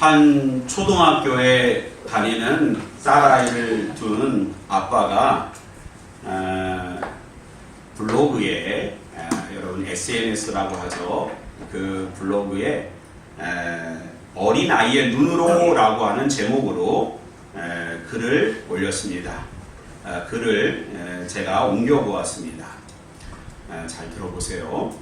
한 초등학교에 다니는 딸아이를 둔 아빠가 블로그에 여러분 SNS라고 하죠. 그 블로그에 어린아이의 눈으로 라고 하는 제목으로 글을 올렸습니다. 글을 제가 옮겨보았습니다. 잘 들어보세요.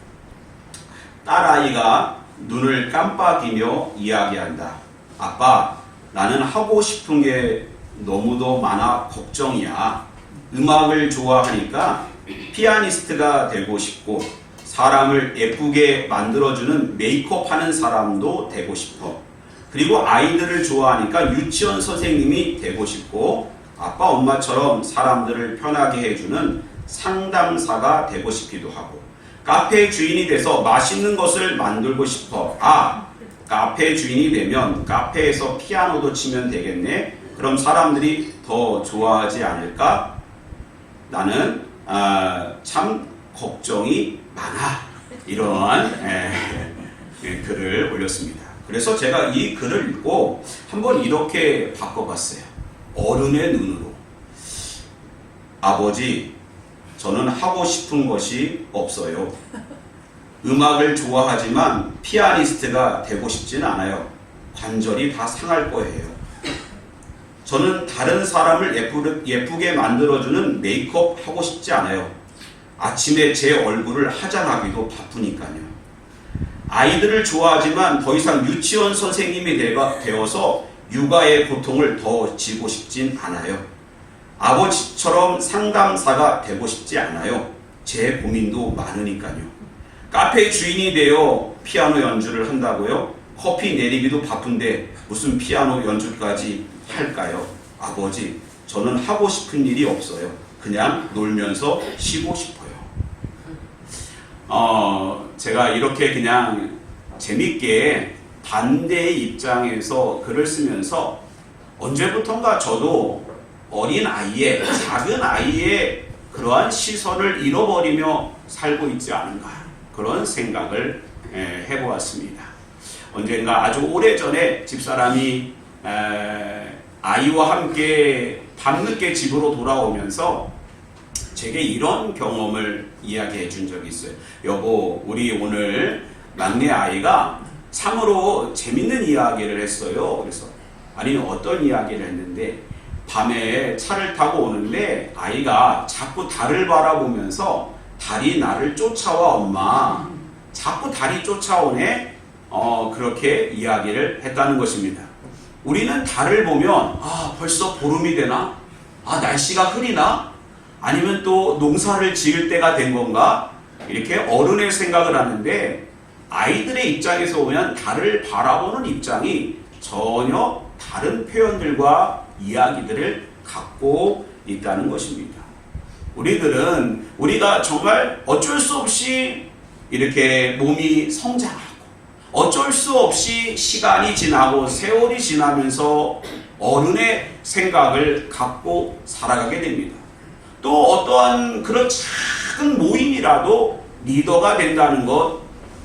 딸아이가 눈을 깜빡이며 이야기한다. 아빠, 나는 하고 싶은 게 너무도 많아 걱정이야. 음악을 좋아하니까 피아니스트가 되고 싶고 사람을 예쁘게 만들어주는 메이크업 하는 사람도 되고 싶어. 그리고 아이들을 좋아하니까 유치원 선생님이 되고 싶고 아빠 엄마처럼 사람들을 편하게 해주는 상담사가 되고 싶기도 하고 카페 주인이 돼서 맛있는 것을 만들고 싶어. 카페 주인이 되면 카페에서 피아노도 치면 되겠네. 그럼 사람들이 더 좋아하지 않을까? 나는 참 걱정이 많아. 이런 글을 올렸습니다. 그래서 제가 이 글을 읽고 한번 이렇게 바꿔봤어요. 어른의 눈으로. 아버지, 저는 하고 싶은 것이 없어요. 음악을 좋아하지만 피아니스트가 되고 싶진 않아요. 관절이 다 상할 거예요. 저는 다른 사람을 예쁘게 만들어주는 메이크업 하고 싶지 않아요. 아침에 제 얼굴을 화장하기도 바쁘니까요. 아이들을 좋아하지만 더 이상 유치원 선생님이 되어서 육아의 고통을 더 지고 싶진 않아요. 아버지처럼 상담사가 되고 싶지 않아요. 제 고민도 많으니까요. 카페 주인이 되어 피아노 연주를 한다고요? 커피 내리기도 바쁜데 무슨 피아노 연주까지 할까요? 아버지, 저는 하고 싶은 일이 없어요. 그냥 놀면서 쉬고 싶어요. 제가 이렇게 그냥 재밌게 반대의 입장에서 글을 쓰면서 언제부턴가 저도 어린 아이의, 작은 아이의 그러한 시선을 잃어버리며 살고 있지 않은가 그런 생각을 해보았습니다. 언젠가 아주 오래전에 집사람이 아이와 함께 밤늦게 집으로 돌아오면서 제게 이런 경험을 이야기해 준 적이 있어요. 여보, 우리 오늘 막내 아이가 참으로 재밌는 이야기를 했어요. 그래서 아니 어떤 이야기를 했는데 밤에 차를 타고 오는데 아이가 자꾸 달을 바라보면서 달이 나를 쫓아와 엄마. 자꾸 달이 쫓아오네. 그렇게 이야기를 했다는 것입니다. 우리는 달을 보면 벌써 보름이 되나? 날씨가 흐리나? 아니면 또 농사를 지을 때가 된 건가? 이렇게 어른의 생각을 하는데 아이들의 입장에서 보면 달을 바라보는 입장이 전혀 다른 표현들과 이야기들을 갖고 있다는 것입니다. 우리가 정말 어쩔 수 없이 이렇게 몸이 성장하고 어쩔 수 없이 시간이 지나고 세월이 지나면서 어른의 생각을 갖고 살아가게 됩니다. 또 어떠한 그런 작은 모임이라도 리더가 된다는 것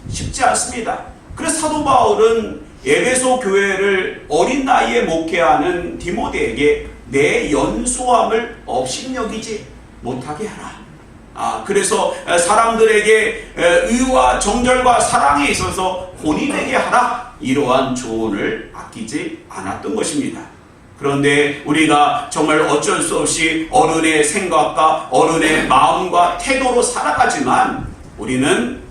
쉽지 않습니다. 그래서 사도 바울은 에베소 교회를 어린 나이에 목회하는 디모데에게 내 연소함을 업신여기지 못하게 하라. 그래서 사람들에게 의와 정절과 사랑에 있어서 혼인되게 하라. 이러한 조언을 아끼지 않았던 것입니다. 그런데 우리가 정말 어쩔 수 없이 어른의 생각과 어른의 마음과 태도로 살아가지만 우리는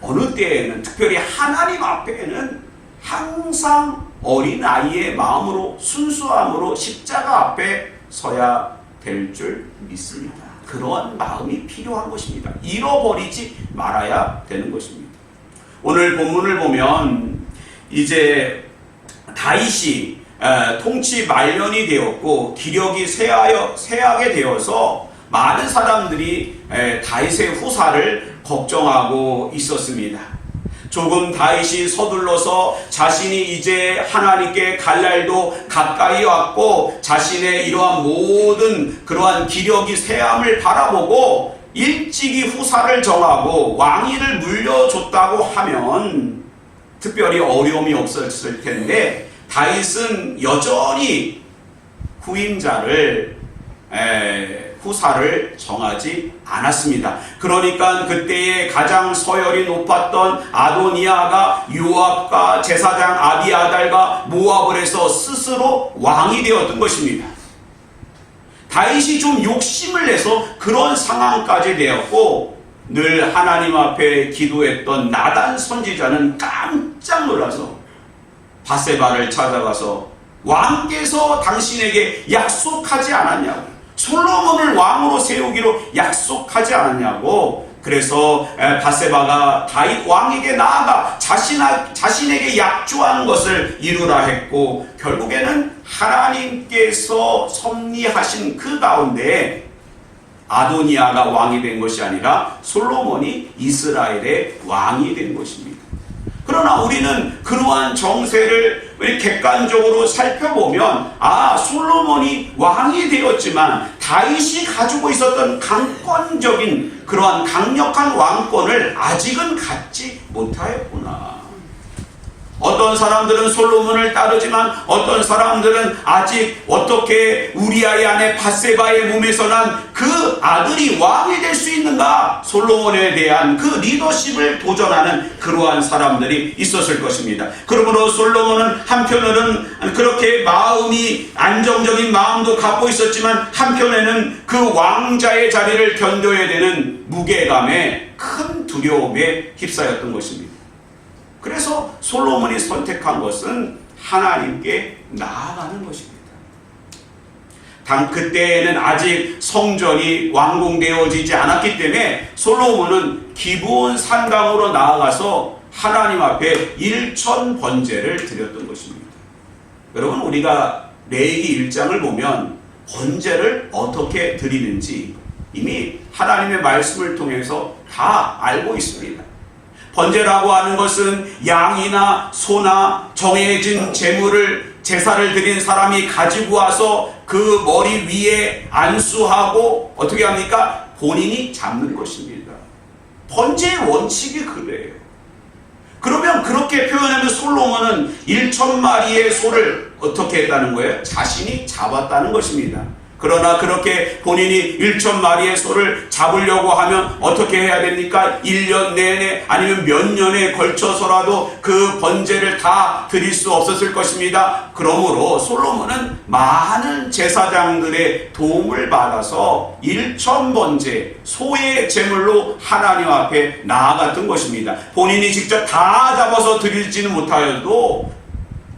어느 때에는 특별히 하나님 앞에는 항상 어린아이의 마음으로 순수함으로 십자가 앞에 서야 될 줄 믿습니다. 그러한 마음이 필요한 것입니다. 잃어버리지 말아야 되는 것입니다. 오늘 본문을 보면 이제 다윗이 통치 말년이 되었고 기력이 쇠하게 되어서 많은 사람들이 다윗의 후사를 걱정하고 있었습니다. 조금 다윗이 서둘러서 자신이 이제 하나님께 갈 날도 가까이 왔고 자신의 이러한 모든 그러한 기력이 쇠함을 바라보고 일찍이 후사를 정하고 왕위를 물려줬다고 하면 특별히 어려움이 없었을 텐데 다윗은 여전히 후사를 정하지 않았습니다. 그러니까 그때의 가장 서열이 높았던 아도니아가 요압과 제사장 아비아달과 모압을 해서 스스로 왕이 되었던 것입니다. 다윗이 좀 욕심을 내서 그런 상황까지 되었고, 늘 하나님 앞에 기도했던 나단 선지자는 깜짝 놀라서 밧세바를 찾아가서 왕께서 당신에게 약속하지 않았냐고, 솔로몬을 왕으로 세우기로 약속하지 않았냐고. 그래서 밧세바가 다윗 왕에게 나아가 자신에게 약조한 것을 이루라 했고, 결국에는 하나님께서 섭리하신 그 가운데 아도니아가 왕이 된 것이 아니라 솔로몬이 이스라엘의 왕이 된 것입니다. 그러나 우리는 그러한 정세를 객관적으로 살펴보면, 솔로몬이 왕이 되었지만 다윗이 가지고 있었던 강권적인 그러한 강력한 왕권을 아직은 갖지 못하였구나. 어떤 사람들은 솔로몬을 따르지만 어떤 사람들은 아직 어떻게 우리아의 아내 밧세바의 몸에서 난 그 아들이 왕이 될 수 있는가, 솔로몬에 대한 그 리더십을 도전하는 그러한 사람들이 있었을 것입니다. 그러므로 솔로몬은 한편으로는 그렇게 마음이 안정적인 마음도 갖고 있었지만 한편에는 그 왕자의 자리를 견뎌야 되는 무게감에 큰 두려움에 휩싸였던 것입니다. 그래서 솔로몬이 선택한 것은 하나님께 나아가는 것입니다. 그때에는 아직 성전이 완공되어지지 않았기 때문에 솔로몬은 기브온 산당으로 나아가서 하나님 앞에 일천 번제를 드렸던 것입니다. 여러분, 우리가 레위기 1장을 보면 번제를 어떻게 드리는지 이미 하나님의 말씀을 통해서 다 알고 있습니다. 번제라고 하는 것은 양이나 소나 정해진 제물을 제사를 드린 사람이 가지고 와서 그 머리 위에 안수하고 어떻게 합니까? 본인이 잡는 것입니다. 번제의 원칙이 그래요. 그러면 그렇게 표현하면 솔로몬은 1,000마리의 소를 어떻게 했다는 거예요? 자신이 잡았다는 것입니다. 그러나 그렇게 본인이 1,000마리의 소를 잡으려고 하면 어떻게 해야 됩니까? 1년 내내 아니면 몇 년에 걸쳐서라도 그 번제를 다 드릴 수 없었을 것입니다. 그러므로 솔로몬은 많은 제사장들의 도움을 받아서 1,000번제 소의 제물로 하나님 앞에 나아갔던 것입니다. 본인이 직접 다 잡아서 드리지는 못하여도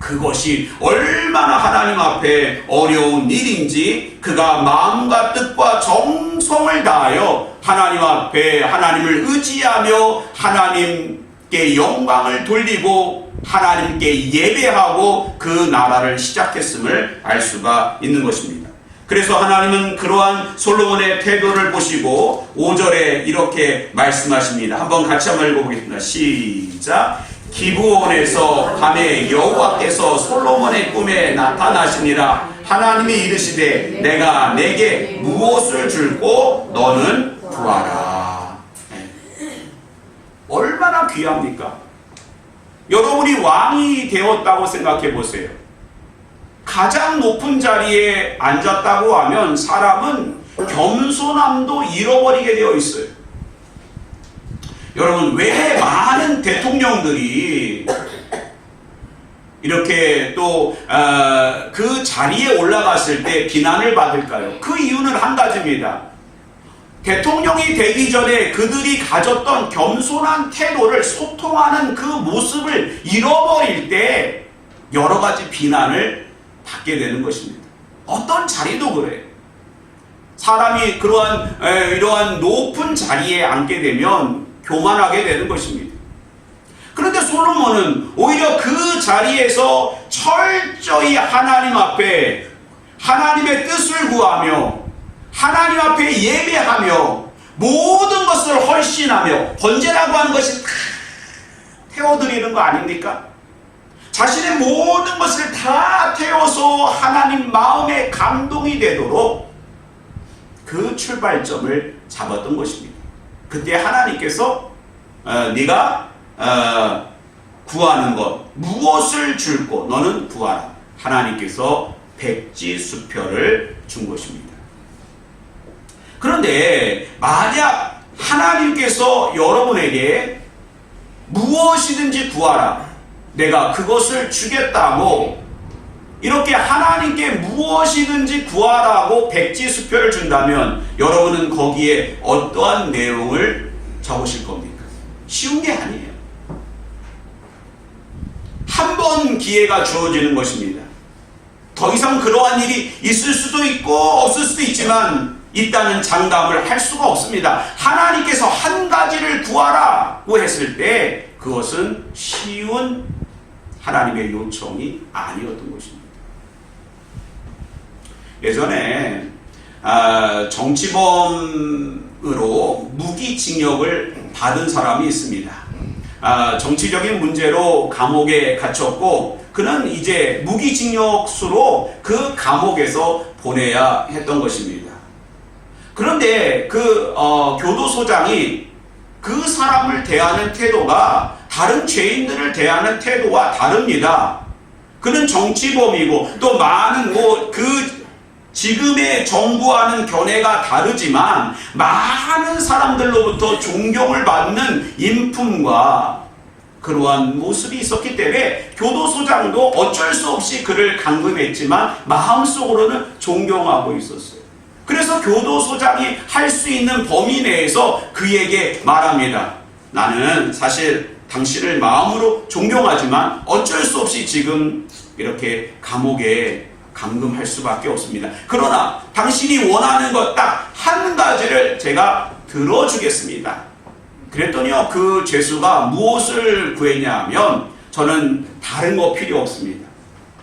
그것이 얼마나 하나님 앞에 어려운 일인지 그가 마음과 뜻과 정성을 다하여 하나님 앞에 하나님을 의지하며 하나님께 영광을 돌리고 하나님께 예배하고 그 나라를 시작했음을 알 수가 있는 것입니다. 그래서 하나님은 그러한 솔로몬의 태도를 보시고 5절에 이렇게 말씀하십니다. 한번 같이 한번 읽어보겠습니다. 시작. 기브온에서 밤에 여호와께서 솔로몬의 꿈에 나타나시니라. 하나님이 이르시되 내가 내게 무엇을 줄고 너는 구하라. 얼마나 귀합니까? 여러분이 왕이 되었다고 생각해 보세요. 가장 높은 자리에 앉았다고 하면 사람은 겸손함도 잃어버리게 되어 있어요. 여러분, 왜 많은 대통령들이 이렇게 또 그 자리에 올라갔을 때 비난을 받을까요? 그 이유는 한 가지입니다. 대통령이 되기 전에 그들이 가졌던 겸손한 태도를, 소통하는 그 모습을 잃어버릴 때 여러 가지 비난을 받게 되는 것입니다. 어떤 자리도 그래요. 사람이 이러한 높은 자리에 앉게 되면 교만하게 되는 것입니다. 그런데 솔로몬은 오히려 그 자리에서 철저히 하나님 앞에 하나님의 뜻을 구하며 하나님 앞에 예배하며 모든 것을 헌신하며, 번제라고 하는 것이 다 태워드리는 거 아닙니까? 자신의 모든 것을 다 태워서 하나님 마음에 감동이 되도록 그 출발점을 잡았던 것입니다. 그때 하나님께서 네가 구하는 것 무엇을 줄꼬 너는 구하라. 하나님께서 백지수표를 준 것입니다. 그런데 만약 하나님께서 여러분에게 무엇이든지 구하라, 내가 그것을 주겠다고 이렇게 하나님께 무엇이든지 구하라고 백지수표를 준다면 여러분은 거기에 어떠한 내용을 적으실 겁니까? 쉬운 게 아니에요. 한 번 기회가 주어지는 것입니다. 더 이상 그러한 일이 있을 수도 있고 없을 수도 있지만 있다는 장담을 할 수가 없습니다. 하나님께서 한 가지를 구하라고 했을 때 그것은 쉬운 하나님의 요청이 아니었던 것입니다. 예전에 정치범으로 무기징역을 받은 사람이 있습니다. 정치적인 문제로 감옥에 갇혔고 그는 이제 무기징역수로 그 감옥에서 보내야 했던 것입니다. 그런데 그 교도소장이 그 사람을 대하는 태도가 다른 죄인들을 대하는 태도와 다릅니다. 그는 정치범이고 또 많은 지금의 정부와는 견해가 다르지만 많은 사람들로부터 존경을 받는 인품과 그러한 모습이 있었기 때문에 교도소장도 어쩔 수 없이 그를 감금했지만 마음속으로는 존경하고 있었어요. 그래서 교도소장이 할 수 있는 범위 내에서 그에게 말합니다. 나는 사실 당신을 마음으로 존경하지만 어쩔 수 없이 지금 이렇게 감옥에 감금할 수밖에 없습니다. 그러나 당신이 원하는 것 딱 한 가지를 제가 들어주겠습니다. 그랬더니요, 그 죄수가 무엇을 구했냐 하면 저는 다른 거 필요 없습니다.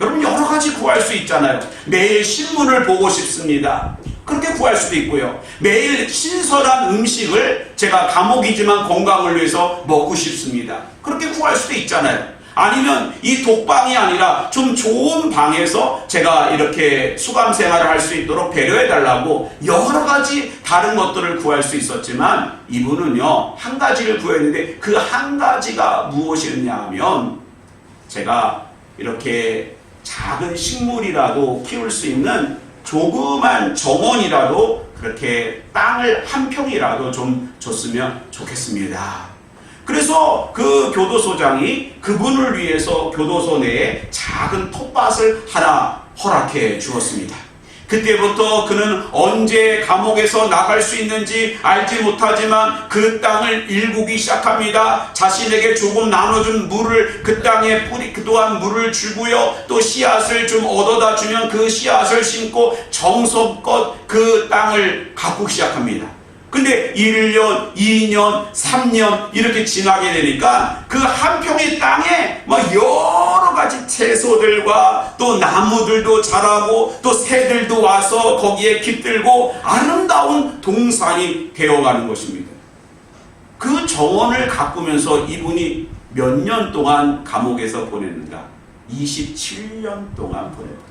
여러분 여러 가지 구할 수 있잖아요. 매일 신문을 보고 싶습니다. 그렇게 구할 수도 있고요. 매일 신선한 음식을 제가 감옥이지만 건강을 위해서 먹고 싶습니다. 그렇게 구할 수도 있잖아요. 아니면 이 독방이 아니라 좀 좋은 방에서 제가 이렇게 수감 생활을 할 수 있도록 배려해달라고 여러 가지 다른 것들을 구할 수 있었지만 이분은요 한 가지를 구했는데 그 한 가지가 무엇이었냐 하면 제가 이렇게 작은 식물이라도 키울 수 있는 조그만 정원이라도 그렇게 땅을 한 평이라도 좀 줬으면 좋겠습니다. 그래서 그 교도소장이 그분을 위해서 교도소 내에 작은 텃밭을 하나 허락해 주었습니다. 그때부터 그는 언제 감옥에서 나갈 수 있는지 알지 못하지만 그 땅을 일구기 시작합니다. 자신에게 조금 나눠준 물을 그 땅에 그 또한 물을 주고요. 또 씨앗을 좀 얻어다 주면 그 씨앗을 심고 정성껏 그 땅을 가꾸기 시작합니다. 근데 1년, 2년, 3년 이렇게 지나게 되니까 그 한 평의 땅에 막 여러 가지 채소들과 또 나무들도 자라고 또 새들도 와서 거기에 깃들고 아름다운 동산이 되어가는 것입니다. 그 정원을 가꾸면서 이분이 몇 년 동안 감옥에서 보냈는가? 27년 동안 보냈다.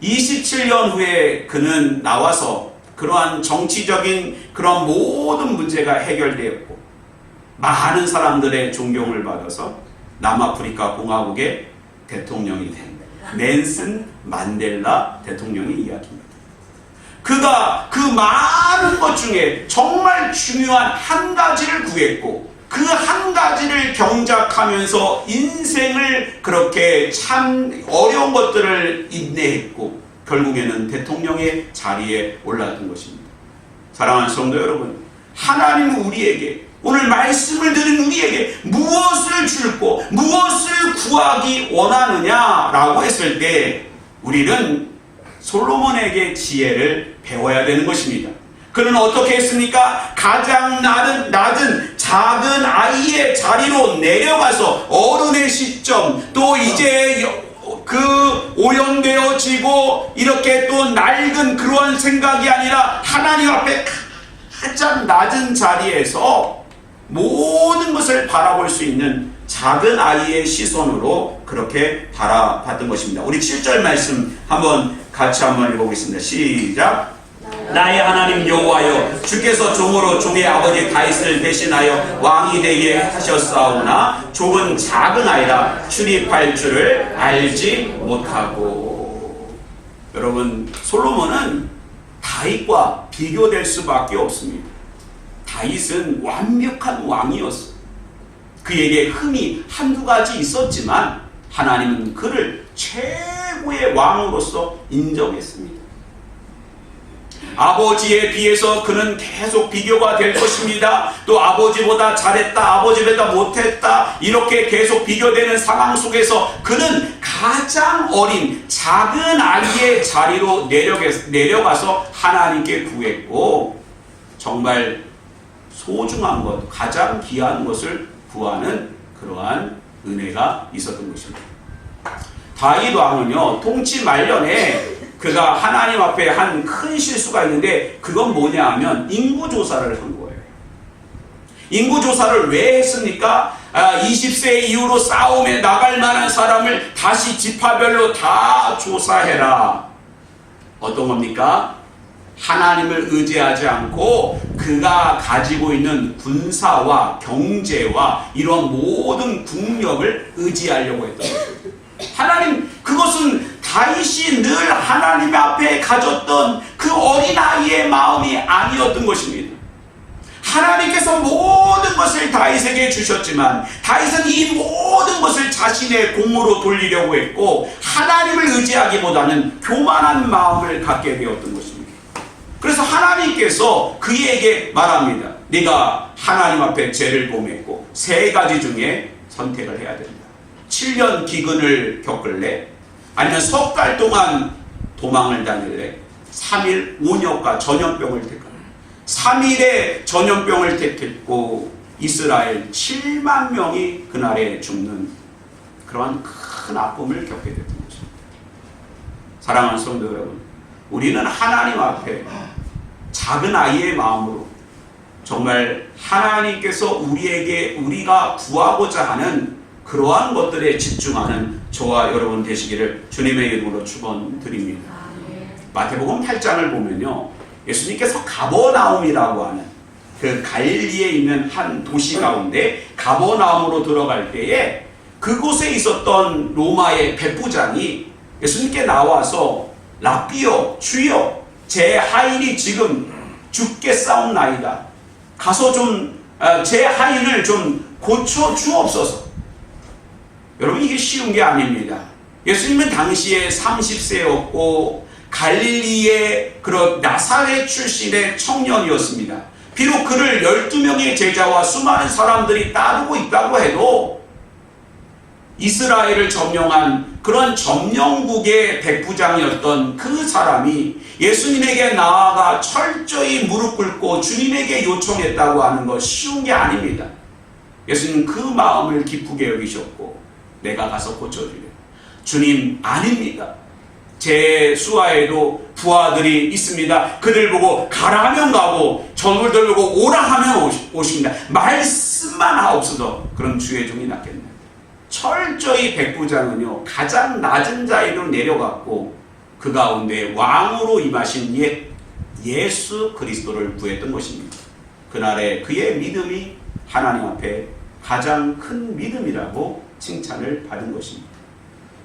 27년 후에 그는 나와서 그러한 정치적인 그런 모든 문제가 해결되었고 많은 사람들의 존경을 받아서 남아프리카 공화국의 대통령이 된 넬슨 만델라 대통령의 이야기입니다. 그가 그 많은 것 중에 정말 중요한 한 가지를 구했고 그 한 가지를 경작하면서 인생을 그렇게 참 어려운 것들을 인내했고 결국에는 대통령의 자리에 올랐던 것입니다. 사랑하는 성도 여러분, 하나님은 우리에게 오늘 말씀을 들은 우리에게 무엇을 줄고 무엇을 구하기 원하느냐라고 했을 때 우리는 솔로몬에게 지혜를 배워야 되는 것입니다. 그는 어떻게 했습니까? 가장 낮은 작은 아이의 자리로 내려가서 어른의 시점 또 이제 그 오염되어지고 이렇게 또 낡은 그러한 생각이 아니라 하나님 앞에 가장 낮은 자리에서 모든 것을 바라볼 수 있는 작은 아이의 시선으로 그렇게 바라봤던 것입니다. 우리 7절 말씀 같이 한번 읽어보겠습니다. 시작. 나의 하나님 여호와여, 주께서 종으로 종의 아버지 다윗을 대신하여 왕이 되게 하셨사오나 족은 작은 아이라 출입할 줄을 알지 못하고. 여러분, 솔로몬은 다윗과 비교될 수밖에 없습니다. 다윗은 완벽한 왕이었어요. 그에게 흠이 한두 가지 있었지만 하나님은 그를 최고의 왕으로서 인정했습니다. 아버지에 비해서 그는 계속 비교가 될 것입니다. 또 아버지보다 잘했다, 아버지보다 못했다, 이렇게 계속 비교되는 상황 속에서 그는 가장 어린 작은 아이의 자리로 내려가서 하나님께 구했고, 정말 소중한 것, 가장 귀한 것을 구하는 그러한 은혜가 있었던 것입니다. 다윗 왕은요, 통치 말년에 그가 하나님 앞에 한 큰 실수가 있는데, 그건 뭐냐 하면 인구조사를 한 거예요. 인구조사를 왜 했습니까? 20세 이후로 싸움에 나갈 만한 사람을 다시 지파별로 다 조사해라. 어떤 겁니까? 하나님을 의지하지 않고 그가 가지고 있는 군사와 경제와 이런 모든 국력을 의지하려고 했던 거예요. 하나님, 그것은 다윗이 늘 하나님 앞에 가졌던 그 어린아이의 마음이 아니었던 것입니다. 하나님께서 모든 것을 다윗에게 주셨지만 다윗은 이 모든 것을 자신의 공으로 돌리려고 했고, 하나님을 의지하기보다는 교만한 마음을 갖게 되었던 것입니다. 그래서 하나님께서 그에게 말합니다. 네가 하나님 앞에 죄를 범했고 3가지 중에 선택을 해야 된다. 7년 기근을 겪을래? 아니면 석 달 동안 도망을 다닐래? 3일 온역과 전염병을 택할래? 3일의 전염병을 택했고 이스라엘 7만 명이 그날에 죽는 그러한 큰 아픔을 겪게 됐던 것입니다. 사랑하는 성도 여러분, 우리는 하나님 앞에 작은 아이의 마음으로 정말 하나님께서 우리가 구하고자 하는 그러한 것들에 집중하는 저와 여러분 되시기를 주님의 이름으로 축원드립니다. 마태복음 8장을 보면요, 예수님께서 가버나움이라고 하는 그 갈릴리에 있는 한 도시 가운데 가버나움으로 들어갈 때에 그곳에 있었던 로마의 백부장이 예수님께 나와서 랍비여, 주여, 제 하인이 지금 죽겠사옵나이다. 가서 좀 제 하인을 좀 고쳐 주옵소서. 여러분, 이게 쉬운 게 아닙니다. 예수님은 당시에 30세였고 갈릴리의 그런 나사렛 출신의 청년이었습니다. 비록 그를 12명의 제자와 수많은 사람들이 따르고 있다고 해도 이스라엘을 점령한 그런 점령국의 백부장이었던 그 사람이 예수님에게 나아가 철저히 무릎 꿇고 주님에게 요청했다고 하는 것 쉬운 게 아닙니다. 예수님은 그 마음을 기쁘게 여기셨고, 내가 가서 고쳐주려. 주님, 아닙니다. 제 수하에도 부하들이 있습니다. 그들 보고 가라 하면 가고 저들들 보고 오라 하면 오십니다. 말씀만 하옵소서. 그럼 주의 종이 낫겠네. 철저히 백부장은요, 가장 낮은 자리로 내려갔고 그 가운데 왕으로 임하신 예수 그리스도를 구했던 것입니다. 그날에 그의 믿음이 하나님 앞에 가장 큰 믿음이라고 칭찬을 받은 것입니다.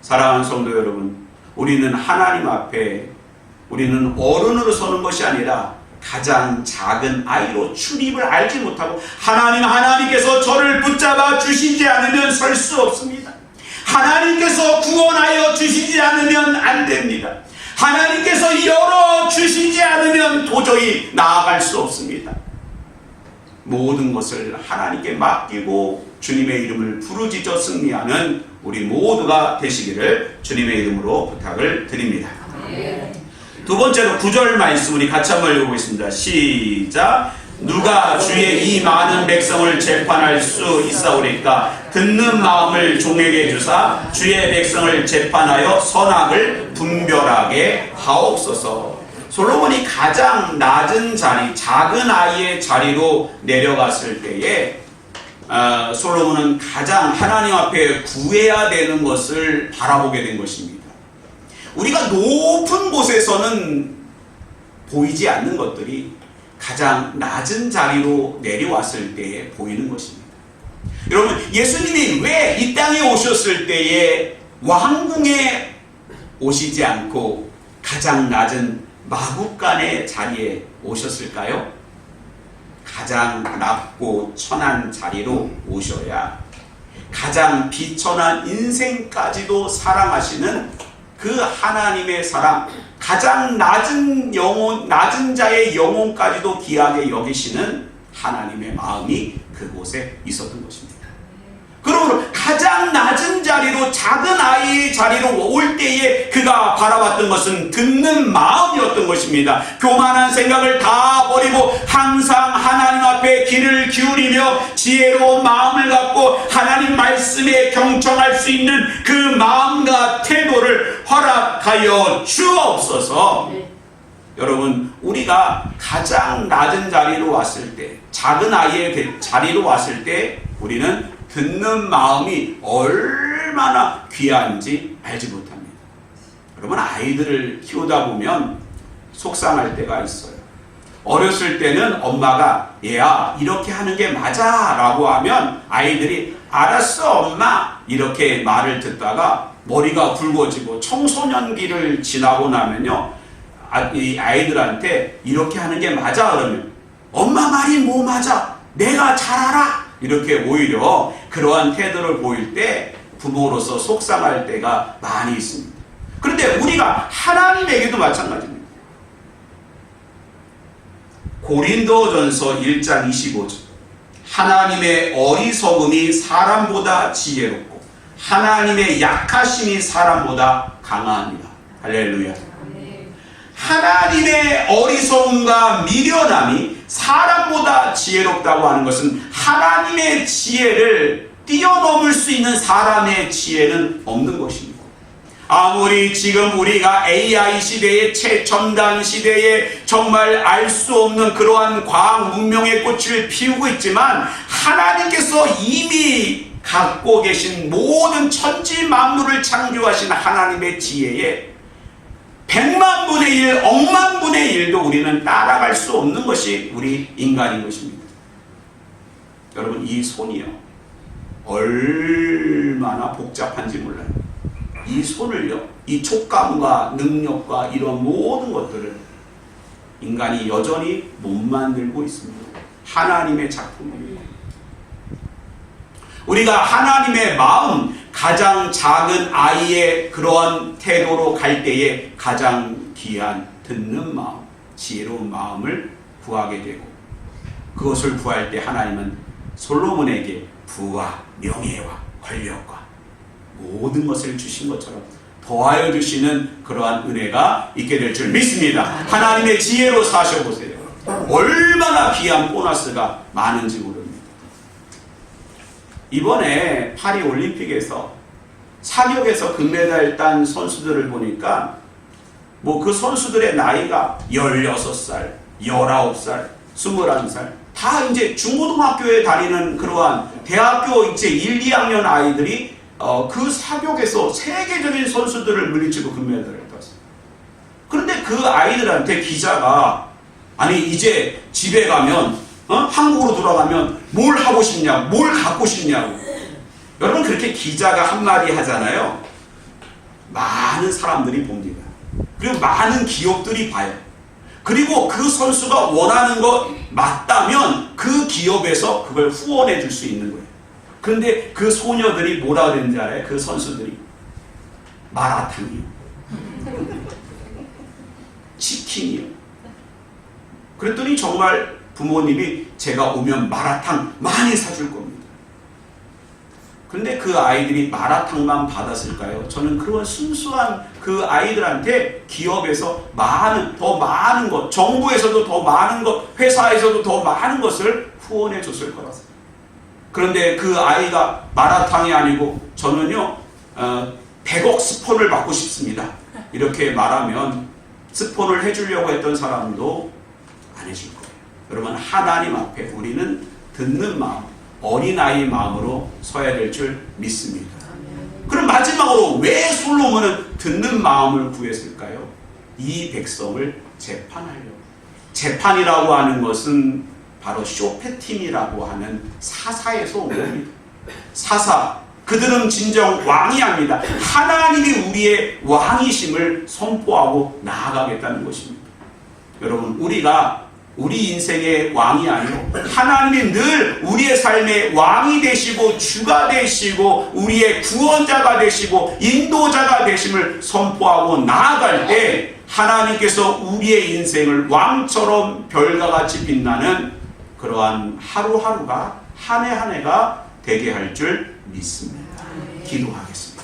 사랑하는 성도 여러분, 우리는 하나님 앞에 우리는 어른으로 서는 것이 아니라 가장 작은 아이로 출입을 알지 못하고, 하나님께서 저를 붙잡아 주시지 않으면 설 수 없습니다. 하나님께서 구원하여 주시지 않으면 안 됩니다. 하나님께서 열어 주시지 않으면 도저히 나아갈 수 없습니다. 모든 것을 하나님께 맡기고 주님의 이름을 부르짖어 승리하는 우리 모두가 되시기를 주님의 이름으로 부탁을 드립니다. 두 번째로 9절 말씀 우리 같이 한번 읽어보겠습니다. 시작. 누가 주의 이 많은 백성을 재판할 수 있사오리까? 듣는 마음을 종에게 주사 주의 백성을 재판하여 선악을 분별하게 하옵소서. 솔로몬이 가장 낮은 자리, 작은 아이의 자리로 내려갔을 때에 솔로몬은 가장 하나님 앞에 구해야 되는 것을 바라보게 된 것입니다. 우리가 높은 곳에서는 보이지 않는 것들이 가장 낮은 자리로 내려왔을 때에 보이는 것입니다. 여러분, 예수님이 왜 이 땅에 오셨을 때에 왕궁에 오시지 않고 가장 낮은 마구간의 자리에 오셨을까요? 가장 낮고 천한 자리로 오셔야 가장 비천한 인생까지도 사랑하시는 그 하나님의 사랑, 가장 낮은 영혼, 낮은 자의 영혼까지도 귀하게 여기시는 하나님의 마음이 그곳에 있었던 것입니다. 그러므로 가장 낮은 자리로, 작은 아이의 자리로 올 때에 그가 바라봤던 것은 듣는 마음이었던 것입니다. 교만한 생각을 다 버리고 항상 하나님 앞에 귀를 기울이며 지혜로운 마음을 갖고 하나님 말씀에 경청할 수 있는 그 마음과 태도를 허락하여 주옵소서. 여러분, 우리가 가장 낮은 자리로 왔을 때, 작은 아이의 자리로 왔을 때 우리는 듣는 마음이 얼마나 귀한지 알지 못합니다. 여러분, 아이들을 키우다 보면 속상할 때가 있어요. 어렸을 때는 엄마가 얘야 이렇게 하는 게 맞아 라고 하면 아이들이 알았어 엄마 이렇게 말을 듣다가 머리가 굵어지고 청소년기를 지나고 나면요, 이 아이들한테 이렇게 하는 게 맞아 그러면 엄마 말이 뭐 맞아 내가 잘 알아 이렇게 오히려 그러한 태도를 보일 때 부모로서 속상할 때가 많이 있습니다. 그런데 우리가 하나님에게도 마찬가지입니다. 고린도전서 1장 25절 하나님의 어리석음이 사람보다 지혜롭고 하나님의 약하심이 사람보다 강하니라. 할렐루야. 하나님의 어리석음과 미련함이 사람보다 지혜롭다고 하는 것은 하나님의 지혜를 뛰어넘을 수 있는 사람의 지혜는 없는 것입니다. 아무리 지금 우리가 AI 시대에 최첨단 시대에 정말 알 수 없는 그러한 과학 문명의 꽃을 피우고 있지만 하나님께서 이미 갖고 계신 모든 천지 만물을 창조하신 하나님의 지혜에 100만 분의 1, 억만 분의 1도 우리는 따라갈 수 없는 것이 우리 인간인 것입니다. 여러분, 이 손이요 얼마나 복잡한지 몰라요. 이 손을요, 이 촉감과 능력과 이런 모든 것들을 인간이 여전히 못 만들고 있습니다. 하나님의 작품입니다. 우리가 하나님의 마음, 가장 작은 아이의 그러한 태도로 갈 때에 가장 귀한 듣는 마음, 지혜로운 마음을 구하게 되고 그것을 구할 때 하나님은 솔로몬에게 부와 명예와 권력과 모든 것을 주신 것처럼 더하여 주시는 그러한 은혜가 있게 될 줄 믿습니다. 하나님의 지혜로 사셔보세요. 얼마나 귀한 보너스가 많은지 모릅니다. 이번에 파리 올림픽에서 사격에서 금메달 딴 선수들을 보니까 뭐 그 선수들의 나이가 16살, 19살, 21살 다 이제 중고등학교에 다니는 그러한 대학교 이제 1, 2학년 아이들이 그 사격에서 세계적인 선수들을 물리치고 금메달을 땄어요. 그런데 그 아이들한테 기자가 아니 이제 집에 가면 한국으로 돌아가면 뭘 하고 싶냐고, 뭘 갖고 싶냐고. 여러분, 그렇게 기자가 한마디 하잖아요. 많은 사람들이 봅니다. 그리고 많은 기업들이 봐요. 그리고 그 선수가 원하는 거 맞다면 그 기업에서 그걸 후원해 줄 수 있는 거예요. 그런데 그 소녀들이 뭐라 그랬는지 알아요? 그 선수들이 마라탕이요, 치킨이요. 그랬더니 정말 부모님이 제가 오면 마라탕 많이 사줄 겁니다. 근데 그 아이들이 마라탕만 받았을까요? 저는 그런 순수한 그 아이들한테 기업에서 더 많은 것, 정부에서도 더 많은 것, 회사에서도 더 많은 것을 후원해 줬을 거라고. 그런데 그 아이가 마라탕이 아니고 저는요 100억 스폰을 받고 싶습니다 이렇게 말하면 스폰을 해주려고 했던 사람도 안 해줄 거예요. 여러분, 하나님 앞에 우리는 듣는 마음, 어린아이 마음으로 서야 될 줄 믿습니다. 그럼 마지막으로 왜 솔로몬은 듣는 마음을 구했을까요? 이 백성을 재판하려고. 재판이라고 하는 것은 바로 쇼페팀이라고 하는 사사에서 온 겁니다. 사사, 그들은 진정 왕이 아닙니다. 하나님이 우리의 왕이심을 선포하고 나아가겠다는 것입니다. 여러분, 우리가 우리 인생의 왕이 아니고 하나님이 늘 우리의 삶의 왕이 되시고 주가 되시고 우리의 구원자가 되시고 인도자가 되심을 선포하고 나아갈 때 하나님께서 우리의 인생을 왕처럼 별과 같이 빛나는 그러한 하루하루가 한 해 한 해가 되게 할 줄 믿습니다. 기도하겠습니다.